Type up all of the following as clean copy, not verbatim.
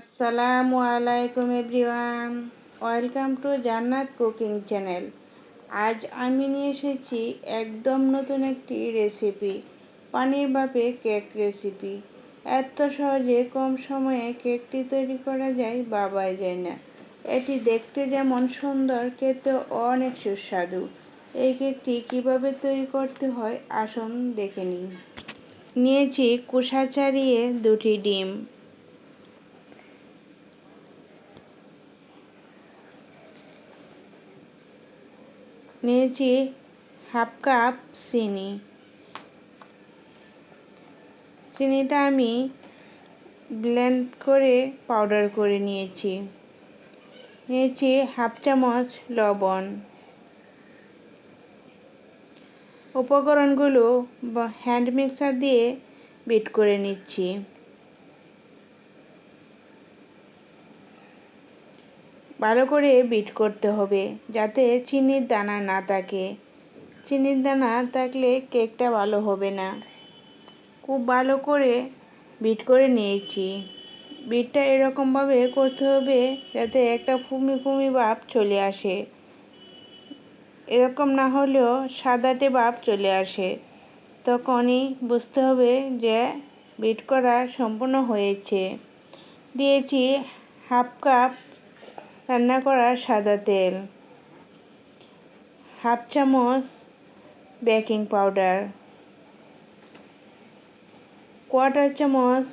আসসালামু আলাইকুম everyone, welcome to জান্নাত কুকিং চ্যানেল। আজ আমি নিয়ে এসেছি একদম নতুন একটি রেসিপি, পানির ভাপে কেক রেসিপি। এত সহজে কম সময়ে কেকটি তৈরি করা যায় ভাবাই যায় না। এটি দেখতে যেমন সুন্দর, খেতেও অনেক সুস্বাদু। এই কেকটি কিভাবে তৈরি করতে হয় আসুন দেখে নিই। নিয়েছি খোসা ছাড়িয়ে 2টি ডিম, নিয়েছি হাফ কাপ চিনি। চিনিটা আমি ব্লেন্ড করে পাউডার করে নিয়েছি। নিয়েছি হাফ চামচ লবণ। উপকরণগুলো হ্যান্ড মিক্সার দিয়ে বিট করে নিচ্ছি। ভালো করে বিট করতে হবে যাতে চিনির দানা না থাকে। চিনির দানা থাকলে কেকটা ভালো হবে না। খুব ভালো করে বিট করে নিয়েছি। বিটটা এরকমভাবে করতে হবে যাতে একটা ফুমি ফুমি ভাব চলে আসে। এরকম না হলেও সাদাটে ভাব চলে আসে, তখনই বুঝতে হবে যে বিট করা সম্পূর্ণ হয়েছে। দিয়েছি হাফ কাপ রান্না করা সাদা তেল, হাফ চামচ বেকিং পাউডার, কোয়ার্টার চামচ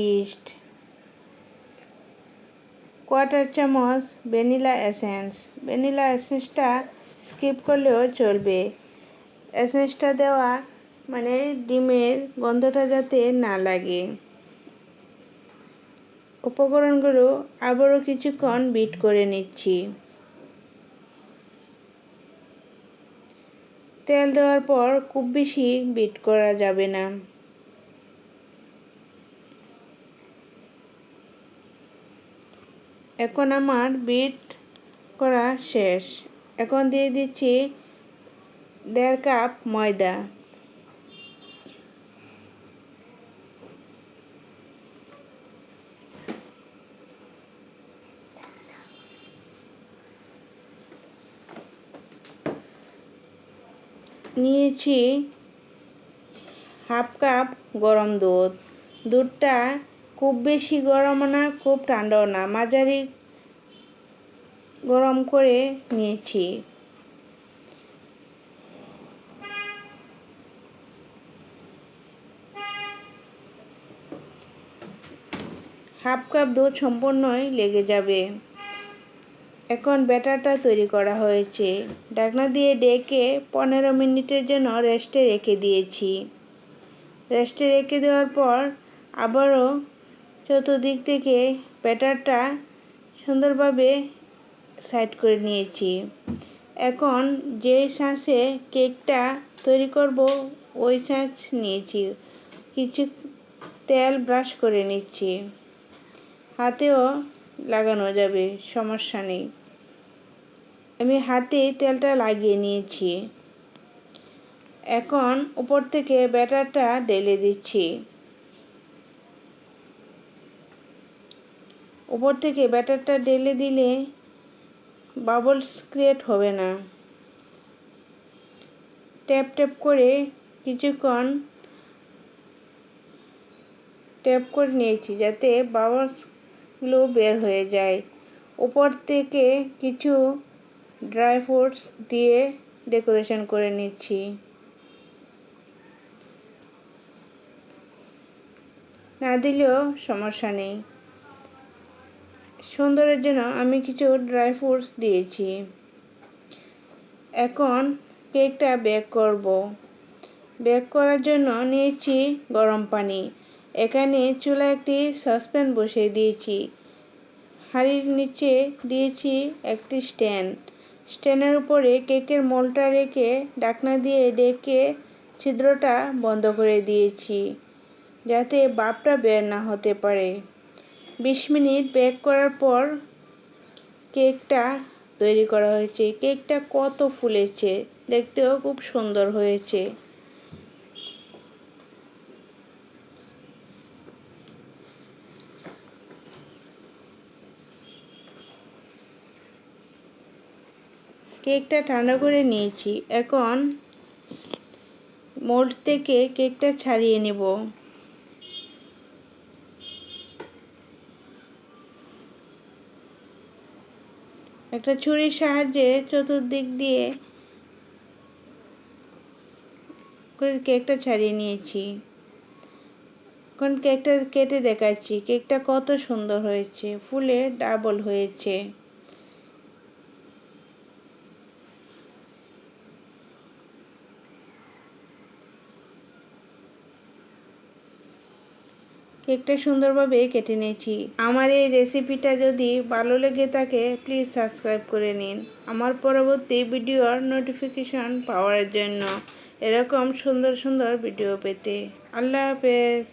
ইস্ট, কোয়ার্টার চামচ ভ্যানিলা এসেন্স। ভ্যানিলা এসেন্সটা স্কিপ করলেও চলবে। এসেন্সটা দেওয়া মানে ডিমের গন্ধটা যাতে না লাগে। উপকরণগুলো আবারও কিছুক্ষণ বিট করে নিচ্ছি। তেল দেওয়ার পর খুব বেশি বিট করা যাবে না। এখন আমার বিট করা শেষ। এখন দিয়ে দিচ্ছি 1.5 কাপ ময়দা। নিয়েছি হাফ কাপ গরম দুধ। দুধটা খুব বেশি গরম না, খুব ঠান্ডাও না, মাঝারি গরম করে নিয়েছি। হাফ কাপ দুধ সম্পূর্ণই লেগে যাবে। এখন ব্যাটারটা তৈরি করা হয়েছে। ঢাকনা দিয়ে ঢেকে 15 মিনিটের জন্য রেস্টে রেখে দিয়েছি। রেস্টে রেখে দেওয়ার পর আবারও চতুর্দিক থেকে ব্যাটারটা সুন্দরভাবে সাইড করে নিয়েছি। এখন যে ছাঁচে কেকটা তৈরি করব ওই ছাঁচ নিয়েছি। কিছু তেল ব্রাশ করে নিচ্ছি। হাতেও লাগানো যাবে, সমস্যা নেই। আমি হাতে তেলটা লাগিয়ে নিয়েছি। এখন উপর থেকে ব্যাটারটা ঢেলে দিচ্ছি। উপর থেকে ব্যাটারটা ঢেলে দিলে বাবলস ক্রিয়েট হবে না। ট্যাপ ট্যাপ করে কিছুক্ষণ ট্যাপ করে নিয়েছি যাতে বাবলসগুলো বের হয়ে যায়। উপর থেকে কিছু ড্রাই ফ্রুটস দিয়ে ডেকোরেশন করে নিচ্ছি। না দিলেও সমস্যা নেই। সুন্দরের জন্য আমি কিছু ড্রাই ফ্রুটস দিয়েছি। এখন কেকটা বেক করব। বেক করার জন্য নিয়েছি গরম পানি। এখানে চুলায় একটি সসপ্যান বসিয়ে দিয়েছি। হাঁড়ির নিচে দিয়েছি একটি স্ট্যান্ড। স্ট্যান্ডের উপরে কেকের মোল্ডটা রেখে ঢাকনা দিয়ে ঢেকে ছিদ্রটা বন্ধ করে দিয়েছি যাতে ভাপটা বের না হতে পারে। 20 মিনিট বেক করার পর কেকটা তৈরি করা হয়েছে। কেকটা কত ফুলেছে, দেখতেও খুব সুন্দর হয়েছে। কেকটা ঠান্ডা করে নিয়েছি। এখন মোল্ড থেকে কেকটা ছাড়িয়ে নেব। একটা ছুরির সাহায্যে চতুর্দিক দিয়ে কেকটা ছাড়িয়ে নিয়েছি। এখন কেকটা কেটে দেখাচ্ছি। কেকটা কত সুন্দর হয়েছে, ফুলে ডাবল হয়েছে। কেকটা সুন্দরভাবে কেটে নিয়েছি। আমার এই রেসিপিটা যদি ভালো লেগে থাকে প্লিজ সাবস্ক্রাইব করে নিন আমার পরবর্তী ভিডিওর নোটিফিকেশন পাওয়ার জন্য, এরকম সুন্দর সুন্দর ভিডিও পেতে। আল্লাহ হাফেজ।